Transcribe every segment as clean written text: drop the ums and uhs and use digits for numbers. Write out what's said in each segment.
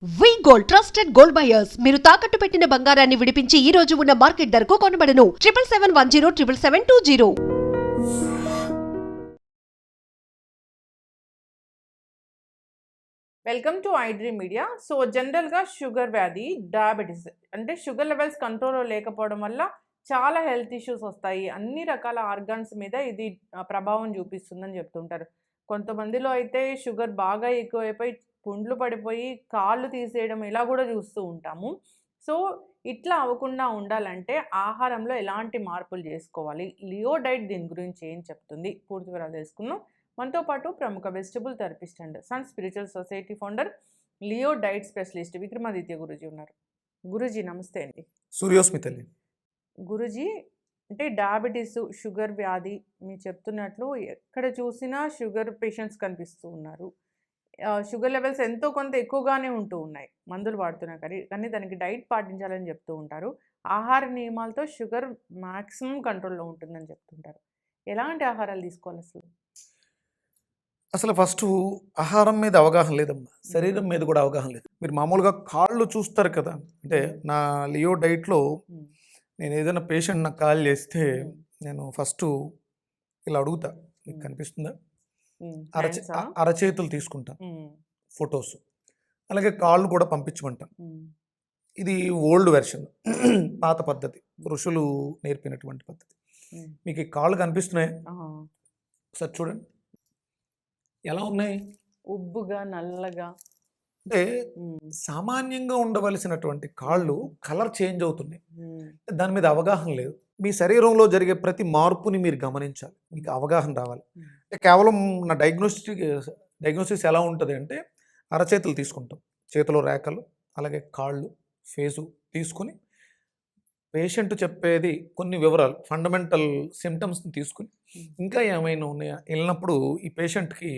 వి gold trusted gold buyers మీరు తాకట్టు పెట్టిన బంగారాన్ని విడిపించి ఈ రోజు ఉన్న మార్కెట్ ధరకు కొనబడను 7771077720. Welcome to iDream media. So జనరల్గా షుగర్ వ్యాధి, డయాబెటీస్ అంటే షుగర్ లెవెల్స్ కంట్రోల్లో లేకపోవడం వల్ల చాలా హెల్త్ ఇష్యూస్ వస్తాయి. అన్ని రకాల ఆర్గాన్స్ మీద ఇది ప్రభావం చూపిస్తుందని చెప్తుంటారు. కొంతమందిలో అయితే షుగర్ బాగా ఎక్కువైపోయి పుండ్లు పడిపోయి కాళ్ళు తీసేయడం ఇలా కూడా చూస్తూ ఉంటాము. సో ఇట్లా అవ్వకుండా ఉండాలంటే ఆహారంలో ఎలాంటి మార్పులు చేసుకోవాలి, లియో డైట్ దీని గురించి ఏం చెప్తుంది, పూర్తి వివరాలు తెలుసుకుందాం. మనతో పాటు ప్రముఖ vegetable therapist and Sun Spiritual Society founder, Leo diet specialist Vikramaditya Guruji ఉన్నారు. గురూజీ నమస్తే అండి. సూర్యోస్మితల్లి. గురూజీ, అంటే డయాబెటీస్, షుగర్ వ్యాధి మీరు చెప్తున్నట్లు ఎక్కడ చూసినా షుగర్ పేషెంట్స్ కనిపిస్తూ ఉన్నారు. షుగర్ లెవెల్స్ ఎంతో కొంత ఎక్కువగానే ఉంటూ ఉన్నాయి మందులు వాడుతున్నా కానీ దానికి డైట్ పాటించాలని చెప్తూ ఉంటారు. ఆహార నియమాలతో షుగర్ మ్యాక్సిమం కంట్రోల్లో ఉంటుందని చెప్తుంటారు. ఎలాంటి ఆహారాలు తీసుకోవాలి అసలు ఫస్ట్ ఆహారం మీద అవగాహన లేదమ్మా, శరీరం మీద కూడా అవగాహన లేదు. మీరు మామూలుగా కాళ్ళు చూస్తారు కదా, అంటే నా లియో డైట్లో నేను ఏదైనా పేషెంట్ నాకు కాల్ చేస్తే నేను ఫస్ట్ ఇలా అడుగుతా, మీకు కనిపిస్తుందా, అరచేతులు తీసుకుంటాను ఫొటోస్, అలాగే కాళ్ళు కూడా పంపించమంటాను. ఇది ఓల్డ్ వెర్షన్, పాత పద్ధతి, ఋషులు నేర్పినటువంటి పద్ధతి. మీకు ఈ కాళ్ళు కనిపిస్తున్నాయి, ఒకసారి చూడండి ఎలా ఉన్నాయి, ఉబ్బుగా నల్లగా. అంటే సామాన్యంగా ఉండవలసినటువంటి కాళ్ళు కలర్ చేంజ్ అవుతున్నాయి. దాని మీద అవగాహన లేదు. మీ శరీరంలో జరిగే ప్రతి మార్పుని మీరు గమనించాలి, మీకు అవగాహన రావాలి. అంటే కేవలం నా డయాగ్నోసిస్ ఎలా ఉంటుంది అంటే, అరచేతులు తీసుకుంటాం, చేతిలో రేఖలు, అలాగే కాళ్ళు, ఫేసు తీసుకుని పేషెంట్ చెప్పేది కొన్ని వివరాలు, ఫండమెంటల్ సిమ్టమ్స్ని తీసుకుని ఇంకా ఏమైనా ఉన్నాయా వెళ్ళినప్పుడు ఈ పేషెంట్కి,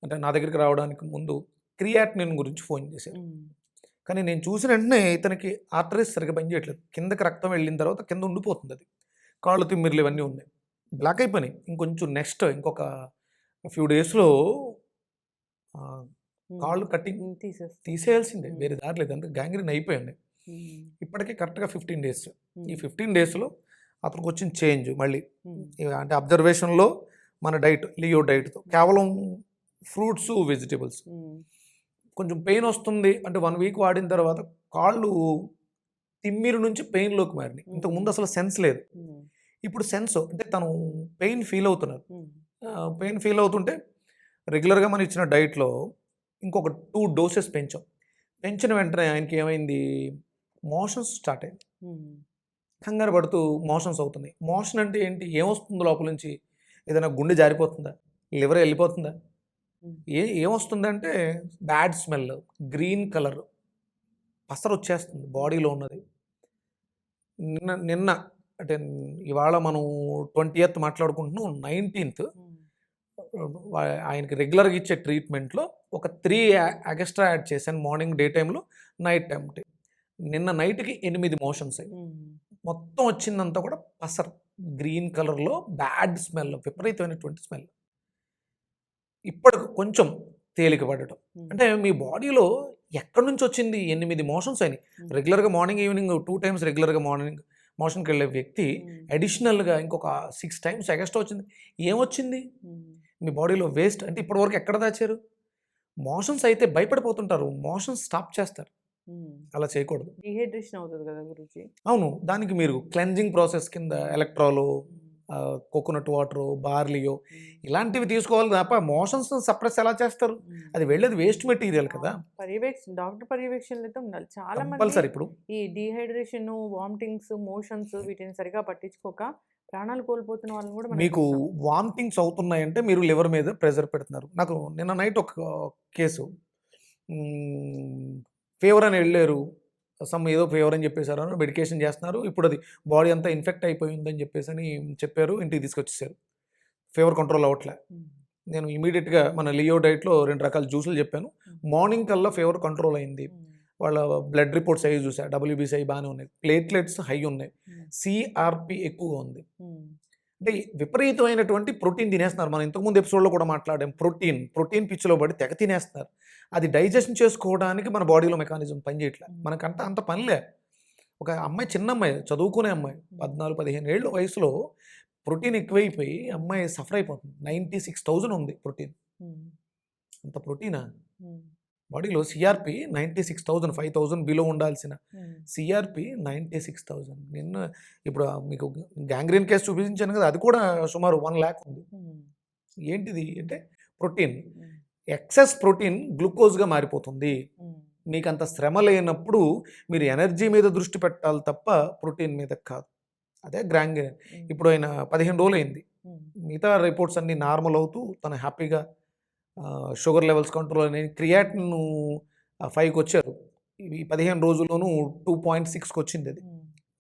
అంటే నా దగ్గరికి రావడానికి ముందు క్రియాటినిన్ గురించి ఫోన్ చేశారు. కానీ నేను చూసిన వెంటనే ఇతనికి ఆర్టరీస్ సరిగ్గా పనిచేయట్లేదు, కిందకి రక్తం వెళ్ళిన తర్వాత కింద ఉండిపోతుంది, అది కాళ్ళు తిమ్మిర్లు ఇవన్నీ ఉన్నాయి, బ్లాక్ అయిపోయినాయి. ఇంకొంచెం నెక్స్ట్ ఇంకొక ఫ్యూ డేస్లో కాళ్ళు కట్టింగ్ తీసేయాల్సిందే, వేరే దారి లేదు, అంటే గ్యాంగ్రీన్ అయిపోయింది. ఇప్పటికీ కరెక్ట్గా 15 డేస్. ఈ 15 డేస్లో అతనికి వచ్చిన చేంజ్ మళ్ళీ, అంటే అబ్జర్వేషన్లో మన డైట్, లియో డైట్తో కేవలం ఫ్రూట్స్, వెజిటేబుల్స్, కొంచెం పెయిన్ వస్తుంది అంటే 1 వీక్ వాడిన తర్వాత కాళ్ళు తిమ్మిరి నుంచి పెయిన్లోకి మారినాయి. ఇంతకుముందు అసలు సెన్స్ లేదు, ఇప్పుడు సెన్స్, అంటే తను పెయిన్ ఫీల్ అవుతున్నారు. పెయిన్ ఫీల్ అవుతుంటే రెగ్యులర్గా మనం ఇచ్చిన డైట్లో ఇంకొక 2 డోసెస్ పెంచిన వెంటనే ఆయనకి ఏమైంది, మోషన్స్ స్టార్ట్ అయింది. కంగారు పడుతూ మోషన్స్ అవుతున్నాయి. మోషన్ అంటే ఏంటి, ఏమొస్తుంది లోపల నుంచి, ఏదైనా గుండె జారిపోతుందా, లివర్ వెళ్ళిపోతుందా, ఏమొస్తుందంటే బ్యాడ్ స్మెల్, గ్రీన్ కలర్ పసరు వచ్చేస్తుంది బాడీలో ఉన్నది. నిన్న అంటే ఇవాళ మనం 20th మాట్లాడుకుంటున్నాం, 19th ఆయనకి రెగ్యులర్గా ఇచ్చే ట్రీట్మెంట్లో ఒక 3 ఎక్స్ట్రా యాడ్ చేశాను, మార్నింగ్ డే టైంలో, నైట్ టైం. నిన్న నైట్కి 8 మోషన్స్ అయ్యి మొత్తం వచ్చిందంతా కూడా పసర్, గ్రీన్ కలర్లో బ్యాడ్ స్మెల్, విపరీతమైనటువంటి స్మెల్. ఇప్పటికి కొంచెం తేలిక పడటం, అంటే మీ బాడీలో ఎక్కడి నుంచి వచ్చింది, 8 మోషన్స్ అయినాయి. రెగ్యులర్గా మార్నింగ్ ఈవినింగ్ 2 టైమ్స్ రెగ్యులర్గా మార్నింగ్ మోషన్కి వెళ్ళే వ్యక్తి అడిషనల్గా ఇంకొక 6 టైమ్స్ ఎక్స్ట్రా వచ్చింది. ఏమొచ్చింది మీ బాడీలో, వేస్ట్. అంటే ఇప్పటివరకు ఎక్కడ దాచారు. మోషన్స్ అయితే భయపడిపోతుంటారు, మోషన్స్ స్టాప్ చేస్తారు, అలా చేయకూడదు. డిహైడ్రేషన్ అవుతుంది కదా గురించి. అవును, దానికి మీరు క్లెన్జింగ్ ప్రాసెస్ కింద ఎలక్ట్రాలు, కోకోనట్ వాటర్, బార్లియో ఇలాంటివి తీసుకోవాలి తప్ప మోషన్స్ సప్రెస్ ఎలా చేస్తారు, అది వెళ్ళేది వేస్ట్ మెటీరియల్ కదా. డాక్టర్ పర్యవేక్షణలో ఉండాలి. చాలా కంపల్సరీ. ఇప్పుడు ఈ డిహైడ్రేషన్, వామిటింగ్స్, మోషన్స్ వీటిని సరిగా పట్టించుకోక ప్రాణాలు కోల్పోతున్న వాళ్ళని కూడా మీకు వామిటింగ్స్ అవుతున్నాయంటే మీరు లివర్ మీద ప్రెషర్ పెడుతున్నారు. నాకు నిన్న నైట్ ఒక కేసు, ఫీవర్ అని వెళ్ళారు, ఏదో ఫీవర్ అని చెప్పేశారు, మెడికేషన్ చేస్తున్నారు, ఇప్పుడు అది బాడీ అంతా ఇన్ఫెక్ట్ అయిపోయిందని చెప్పేసి అని చెప్పారు, ఇంటికి తీసుకొచ్చేసారు, ఫీవర్ కంట్రోల్ అవ్వట్లే. నేను ఇమీడియట్గా మన లియో డైట్లో 2 రకాల జ్యూసులు చెప్పాను, మార్నింగ్ కల్లా ఫీవర్ కంట్రోల్ అయింది. వాళ్ళ బ్లడ్ రిపోర్ట్స్ అయ్యి చూసా, WBC బాగానే ఉన్నాయి, ప్లేట్లెట్స్ హై ఉన్నాయి, CRP ఎక్కువగా ఉంది. అంటే విపరీతమైనటువంటి ప్రోటీన్ తినేస్తున్నారు. మనం ఇంతకుముందు ఎపిసోడ్లో కూడా మాట్లాడాం. ప్రోటీన్ పిచ్చిలో పడి తెగ తినేస్తున్నారు. అది డైజెషన్ చేసుకోవడానికి మన బాడీలో మెకానిజం పనిచేయట్లేదు. మనకంట అంత పనిలే. ఒక అమ్మాయి, చిన్న అమ్మాయి, చదువుకునే అమ్మాయి, 14-15 ఏళ్ళ వయసులో ప్రోటీన్ ఎక్కువైపోయి అమ్మాయి సఫర్ అయిపోతుంది. 96,000 ఉంది ప్రోటీన్. అంత ప్రోటీనా? బాడీలో సిఆర్పి 96,000, 5,000 బిలో ఉండాల్సిన సిఆర్పి 96,000. నిన్న ఇప్పుడు మీకు గ్యాంగ్రీన్ కేసు చూపించాను కదా, అది కూడా సుమారు 1 lakh ఉంది. ఏంటిది అంటే ప్రోటీన్. ఎక్సెస్ ప్రోటీన్ గ్లూకోజ్గా మారిపోతుంది. మీకు అంత శ్రమ లేనప్పుడు మీరు ఎనర్జీ మీద దృష్టి పెట్టాలి తప్ప ప్రోటీన్ మీద కాదు. అదే గ్యాంగ్రీన్. ఇప్పుడు ఆయన 15 రోజులు అయింది. మిగతా రిపోర్ట్స్ అన్నీ నార్మల్ అవుతూ తను హ్యాపీగా షుగర్ లెవెల్స్ కంట్రోల్ అని, క్రియాటిన్ 5కి వచ్చారు. ఇవి 15 రోజుల్లోనూ 2.6కి వచ్చింది అది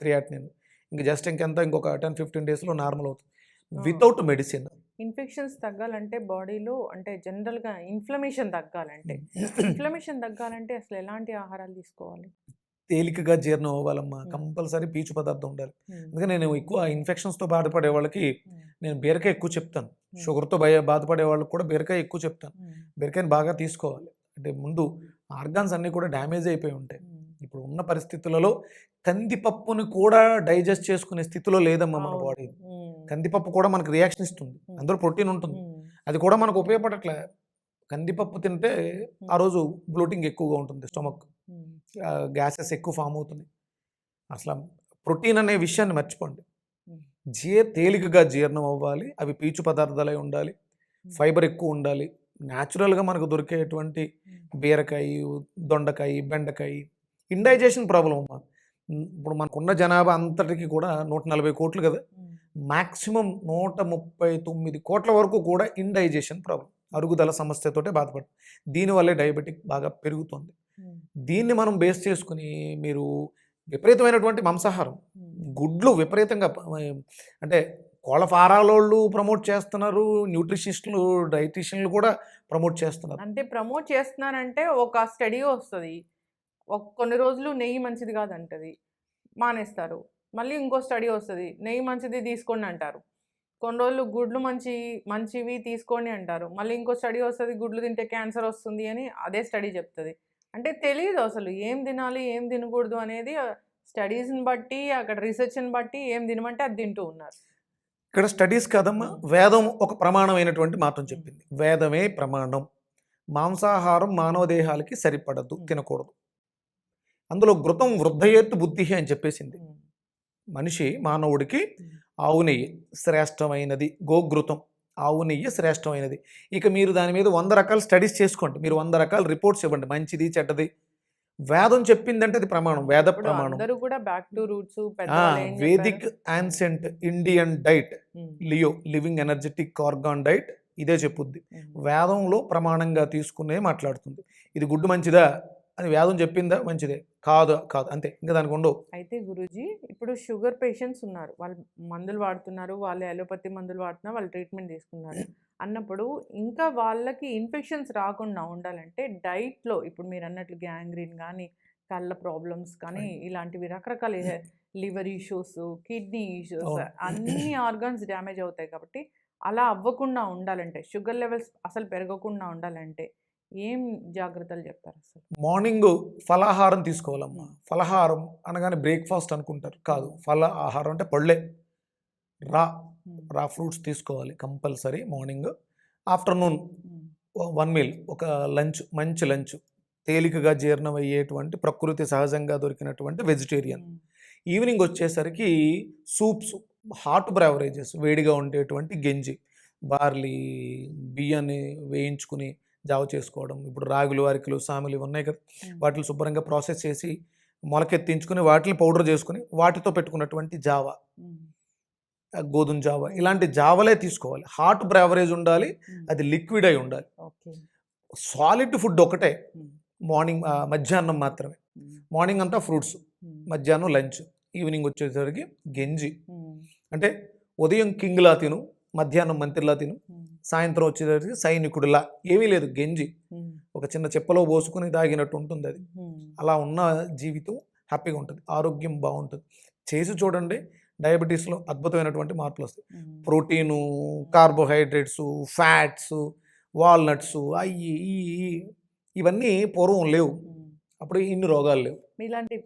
క్రియాటిన్. ఇంక జస్ట్ ఇంకొక 10-15 డేస్లో నార్మల్ అవుతుంది వితౌట్ మెడిసిన్. ఇన్ఫెక్షన్స్ తగ్గాలంటే బాడీలో, అంటే జనరల్గా ఇన్ఫ్లమేషన్ తగ్గాలంటే అసలు ఎలాంటి ఆహారాలు తీసుకోవాలి? తేలికగా జీర్ణం అవ్వాలమ్మా. కంపల్సరీ పీచు పదార్థం ఉండాలి. అందుకని నేను ఎక్కువ ఇన్ఫెక్షన్స్తో బాధపడే వాళ్ళకి నేను బీరకాయ ఎక్కువ చెప్తాను. షుగర్తో బాధపడే వాళ్ళకి కూడా బీరకాయ ఎక్కువ చెప్తాను. బీరకాయని బాగా తీసుకోవాలి. అంటే ముందు ఆర్గాన్స్ అన్నీ కూడా డ్యామేజ్ అయిపోయి ఉంటాయి. ఇప్పుడు ఉన్న పరిస్థితులలో కందిపప్పుని కూడా డైజెస్ట్ చేసుకునే స్థితిలో లేదమ్మా మన బాడీ. కందిపప్పు కూడా మనకు రియాక్షన్ ఇస్తుంది, అందులో ప్రోటీన్ ఉంటుంది, అది కూడా మనకు ఉపయోగపడట్లే. కందిపప్పు తింటే ఆ రోజు బ్లోటింగ్ ఎక్కువగా ఉంటుంది, స్టమక్ గ్యాసెస్ ఎక్కువ ఫామ్ అవుతుంది. అసలు ప్రోటీన్ అనే విషయాన్ని మర్చిపోండి. తేలికగా జీర్ణం అవ్వాలి. అవి పీచు పదార్థాలై ఉండాలి, ఫైబర్ ఎక్కువ ఉండాలి. న్యాచురల్గా మనకు దొరికేటువంటి బీరకాయ, దొండకాయ, బెండకాయ. ఇండైజెషన్ ప్రాబ్లం అమ్మా. ఇప్పుడు మనకున్న జనాభా అంతటికి కూడా 140 కోట్లు కదా, మ్యాక్సిమం 139 కోట్ల వరకు కూడా ఇండైజెషన్ ప్రాబ్లం, అరుగుదల సమస్యతోటే బాధపడుతుంది. దీనివల్లే డయాబెటిక్ బాగా పెరుగుతుంది. దీన్ని మనం బేస్ చేసుకుని మీరు విపరీతమైనటువంటి మాంసాహారం, గుడ్లు విపరీతంగా, అంటే కోళ్ళ ఫారాలోళ్ళు ప్రమోట్ చేస్తున్నారు, న్యూట్రిషనిస్టులు, డైటీషియన్లు కూడా ప్రమోట్ చేస్తున్నారు. అంటే ప్రమోట్ చేస్తున్నారంటే ఒక స్టడీ వస్తుంది, కొన్ని రోజులు నెయ్యి మంచిది కాదంటది, మానేస్తారు. మళ్ళీ ఇంకో స్టడీ వస్తుంది, నెయ్యి మంచిది తీసుకోండి అంటారు. కొన్ని రోజులు గుడ్లు మంచివి తీసుకోండి అంటారు. మళ్ళీ ఇంకో స్టడీ వస్తుంది, గుడ్లు తింటే క్యాన్సర్ వస్తుంది అని అదే స్టడీ చెప్తుంది. అంటే తెలియదు అసలు ఏం తినాలి ఏం తినకూడదు అనేది. స్టడీస్ని బట్టి, అక్కడ రీసెర్చ్ని బట్టి ఏం తినమంటే అది తింటూ ఉన్నారు. ఇక్కడ స్టడీస్ కాదమ్మా, వేదం ఒక ప్రమాణమైనటువంటి మాటను చెప్పింది. వేదమే ప్రమాణం. మాంసాహారం మానవ దేహాలకి సరిపడదు, తినకూడదు. అందులో ఘృతం వృద్ధయేత్తు బుద్ధి అని చెప్పేసింది. మనిషి, మానవుడికి ఆవు నెయ్యి శ్రేష్టమైనది, గోఘృతం ఆవు నెయ్యి శ్రేష్టమైనది. ఇక మీరు దాని మీద 100 రకాల స్టడీస్ చేసుకోండి, మీరు 100 రకాల రిపోర్ట్స్ ఇవ్వండి, మంచిది చెడ్డది. వేదం చెప్పిందంటే అది ప్రమాణం, వేద ప్రమాణం. అందరూ కూడా back to roots. Vedic ancient Indian diet, Leo living energetic organ diet ఇదే చెప్పుద్ది. వేదంలో ప్రమాణంగా తీసుకునే మాట్లాడుతుంది. ఇది గుడ్డు మంచిదా అని వేదం చెప్పిందా, మంచిదే, కాదు అంతే, ఇంకా దానికి ఉండవు. అయితే గురూజీ, ఇప్పుడు షుగర్ పేషెంట్స్ ఉన్నారు, వాళ్ళు మందులు వాడుతున్నారు, వాళ్ళు అలోపతి మందులు వాడుతున్నారు, వాళ్ళు ట్రీట్మెంట్ తీసుకున్నారు అన్నప్పుడు ఇంకా వాళ్ళకి ఇన్ఫెక్షన్స్ రాకుండా ఉండాలంటే డైట్లో, ఇప్పుడు మీరు అన్నట్లు గ్యాంగ్రీన్ కానీ, కళ్ళ ప్రాబ్లమ్స్ కానీ, ఇలాంటివి రకరకాల లివర్ ఇష్యూస్, కిడ్నీ ఇష్యూస్, అన్ని ఆర్గాన్స్ డ్యామేజ్ అవుతాయి. కాబట్టి అలా అవ్వకుండా ఉండాలంటే, షుగర్ లెవెల్స్ అసలు పెరగకుండా ఉండాలంటే ఏం జాగ్రత్తలు చెప్తారు? అసలు మార్నింగ్ ఫలాహారం తీసుకోవాలమ్మా. ఫలాహారం అనగానే బ్రేక్ఫాస్ట్ అనుకుంటారు, కాదు. ఆహారం అంటే పళ్ళే, రా ఫ్రూట్స్ తీసుకోవాలి కంపల్సరీ మార్నింగ్. ఆఫ్టర్నూన్ 1 మీల్, ఒక లంచ్, మంచి లంచ్, తేలికగా జీర్ణం అయ్యేటువంటి ప్రకృతి సహజంగా దొరికినటువంటి వెజిటేరియన్. ఈవినింగ్ వచ్చేసరికి సూప్స్, హాట్ బ్రెవరేజెస్, వేడిగా ఉండేటువంటి గంజి, బార్లీ బియ్యాన్ని వేయించుకుని జావ చేసుకోవడం. ఇప్పుడు రాగులు, అరికలు, సామెలు ఇవి ఉన్నాయి కదా, వాటిని శుభ్రంగా ప్రాసెస్ చేసి మొలకెత్తించుకుని వాటిని పౌడర్ చేసుకుని వాటితో పెట్టుకున్నటువంటి జావా, గోధుమ జావా, ఇలాంటి జావలే తీసుకోవాలి. హాట్ బ్రెవరేజ్ ఉండాలి, అది లిక్విడ్ అయి ఉండాలి. సాలిడ్ ఫుడ్ ఒకటే మార్నింగ్, మధ్యాహ్నం మాత్రమే. మార్నింగ్ అంతా ఫ్రూట్స్, మధ్యాహ్నం లంచ్, ఈవినింగ్ వచ్చేసరికి గంజి. అంటే ఉదయం కింగ్లా తిను, మధ్యాహ్నం మంత్రిలా తిను, సాయంత్రం వచ్చేసరికి సైనికుడిలా. ఏమీ లేదు, గంజి ఒక చిన్న చెప్పలో పోసుకుని తాగినట్టు ఉంటుంది అది. అలా ఉన్న జీవితం హ్యాపీగా ఉంటుంది, ఆరోగ్యం బాగుంటుంది. చేసి చూడండి, డయాబెటీస్లో అద్భుతమైనటువంటి మార్పులు వస్తాయి. ప్రోటీను, కార్బోహైడ్రేట్స్, ఫ్యాట్స్, వాల్నట్స్, అయ్యి ఇవన్నీ పూర్వం లేవు. అప్పుడు ఇన్ని రోగాలు లేవు. మీలాంటి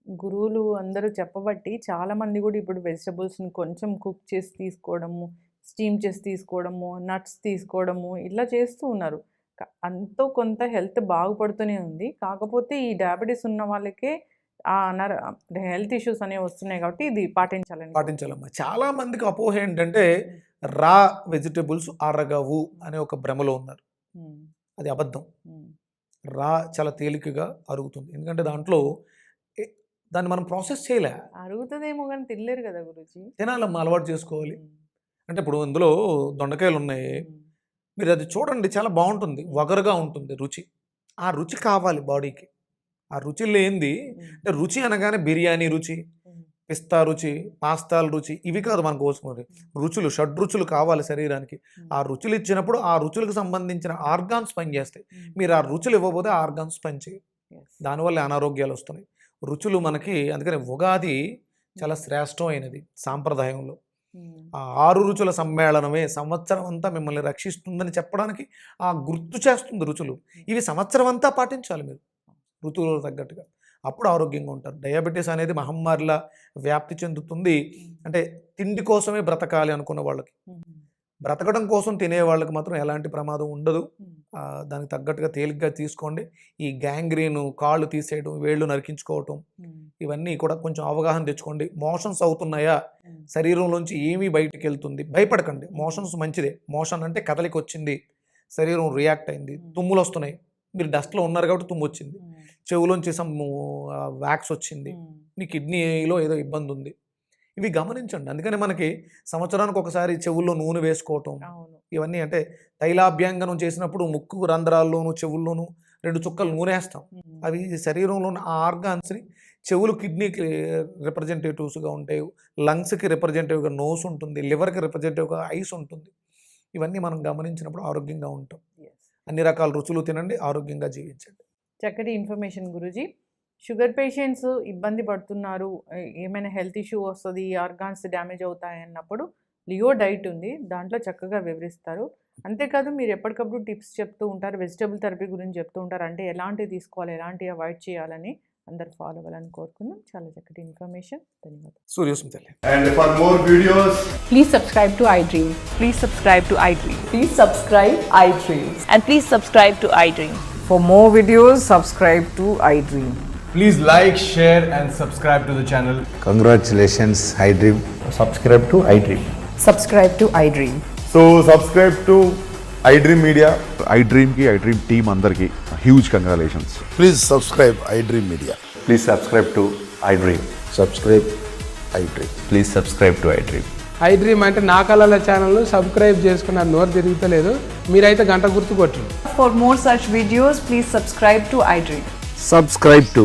గురువులు అందరూ చెప్పబట్టి చాలామంది కూడా ఇప్పుడు వెజిటబుల్స్ని కొంచెం కుక్ చేసి తీసుకోవడము, స్టీమ్ చేసి తీసుకోవడము, నట్స్ తీసుకోవడము ఇలా చేస్తూ ఉన్నారు. అంతో కొంత హెల్త్ బాగుపడుతూనే ఉంది. కాకపోతే ఈ డయాబెటీస్ ఉన్న వాళ్ళకే హెల్త్ ఇష్యూస్ అనేవి వస్తున్నాయి కాబట్టి ఇది పాటించాలమ్మా. చాలా మందికి అపోహ ఏంటంటే రా వెజిటబుల్స్ అరగవు అనే ఒక భ్రమలో ఉన్నారు. అది అబద్ధం. రా చాలా తేలికగా అరుగుతుంది. ఎందుకంటే దాంట్లో దాన్ని మనం ప్రాసెస్ చేయలే. అరుగుతుందేమో కానీ తినలేరు కదా గురుజీ. తినాలమ్మా, అలవాటు చేసుకోవాలి. అంటే ఇప్పుడు ఇందులో దొండకాయలు ఉన్నాయి, మీరు అది చూడండి, చాలా బాగుంటుంది, వగరుగా ఉంటుంది రుచి. ఆ రుచి కావాలి బాడీకి. ఆ రుచి లేనిది అంటే రుచి అనగానే బిర్యానీ రుచి, పిస్తా రుచి, పాస్తాల రుచి ఇవి కాదు మనకు కోసుకున్నది. రుచులు, షడ్రుచులు కావాలి శరీరానికి. ఆ రుచులు ఇచ్చినప్పుడు ఆ రుచులకు సంబంధించిన ఆర్గాన్స్ పనిచేస్తాయి. మీరు ఆ రుచులు ఇవ్వకపోతే ఆ ఆర్గాన్స్ పనిచేయి. దానివల్ల అనారోగ్యాలు వస్తున్నాయి. రుచులు మనకి, అందుకని ఉగాది చాలా శ్రేష్టమైనది సాంప్రదాయంలో. ఆ 6 రుచుల సమ్మేళనమే సంవత్సరం అంతా మిమ్మల్ని రక్షిస్తుందని చెప్పడానికి ఆ గుర్తు చేస్తుంది రుచులు. ఇవి సంవత్సరం అంతా పాటించాలి మీరు ఋతువులకు తగ్గట్టుగా. అప్పుడు ఆరోగ్యంగా ఉంటారు. డయాబెటీస్ అనేది మహమ్మారిలా వ్యాప్తి చెందుతుంది. అంటే తిండి కోసమే బ్రతకాలి అనుకున్న వాళ్ళకి, బ్రతకడం కోసం తినే వాళ్ళకి మాత్రం ఎలాంటి ప్రమాదం ఉండదు. దానికి తగ్గట్టుగా తేలిగ్గా తీసుకోండి. ఈ గ్యాంగ్రీన్, కాళ్ళు తీసేయడం, వేళ్ళు నరికించుకోవటం, ఇవన్నీ కూడా కొంచెం అవగాహన తెచ్చుకోండి. మోషన్స్ అవుతున్నాయా, శరీరంలోంచి ఏమీ బయటకు వెళ్తుంది, భయపడకండి. మోషన్స్ మంచిదే. మోషన్ అంటే కదలికి వచ్చింది, శరీరం రియాక్ట్ అయింది, తుమ్ములు వస్తున్నాయి, మీరు డస్ట్లో ఉన్నారు కాబట్టి తుమ్ము వచ్చింది, చెవులోంచి సమ్ వ్యాక్స్ వచ్చింది, మీ కిడ్నీలో ఏదో ఇబ్బంది ఉంది, ఇవి గమనించండి. అందుకని మనకి సంవత్సరానికి ఒకసారి చెవుల్లో నూనె వేసుకోవటం, ఇవన్నీ అంటే తైలాభ్యంగనం చేసినప్పుడు ముక్కు రంధ్రాల్లోనూ చెవుల్లోనూ 2 చుక్కలు నూనె వేస్తాం. అవి శరీరంలో ఉన్న ఆ ఆర్గాన్స్ని, చెవులు కిడ్నీకి రిప్రజెంటేటివ్స్గా ఉంటాయి, లంగ్స్కి రిప్రజెంటేటివ్గా నోస్ ఉంటుంది, లివర్కి రిప్రజెంటేటివ్గా ఐస్ ఉంటుంది. ఇవన్నీ మనం గమనించినప్పుడు ఆరోగ్యంగా ఉంటాం. అన్ని రకాల రుచులు తినండి, ఆరోగ్యంగా జీవించండి. చక్కటి ఇన్ఫర్మేషన్ గురూజీ. షుగర్ పేషెంట్స్ ఇబ్బంది పడుతున్నారు, ఏమైనా హెల్త్ ఇష్యూ వస్తుంది, ఆర్గాన్స్ డ్యామేజ్ అవుతాయి అన్నప్పుడు లియో డైట్ ఉంది, దాంట్లో చక్కగా వివరిస్తారు. అంతేకాదు మీరు ఎప్పటికప్పుడు టిప్స్ చెప్తూ ఉంటారు, వెజిటబుల్ థెరపీ గురించి చెప్తూ ఉంటారు. అంటే ఎలాంటివి తీసుకోవాలి, ఎలాంటివి అవాయిడ్ చేయాలని అందరు ఫాలో అవ్వాలని కోరుకుందాం. చాలా చక్కటి ఇన్ఫర్మేషన్. ధన్యవాదాలు. సూర్యోస్మి తల్లి. And for more videos, Please subscribe to iDream. Please subscribe to iDream. Please subscribe iDream. And please subscribe to iDream. For more videos, subscribe to iDream. please like, share and subscribe to the channel. Congratulations, iDream. Subscribe to iDream. Subscribe to iDream. So subscribe to iDream Media. iDream ki iDream team andarki huge congratulations. Please subscribe iDream Media. Please subscribe to iDream. Subscribe iDream. Please subscribe to iDream. iDream అంటే నా కళల channel subscribe చేసుకున్న నోరు తిరుగుతలేదు, మీరైతే గంట గుర్తు కొట్టు. For more such videos, please subscribe to iDream. Subscribe to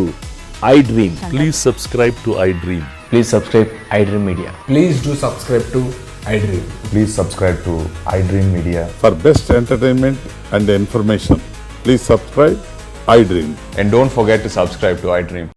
iDream. Please subscribe to iDream. Please subscribe iDream Media. Please do subscribe to iDream. Please subscribe to iDream Media. For best entertainment and information, please subscribe iDream. And don't forget to subscribe to iDream.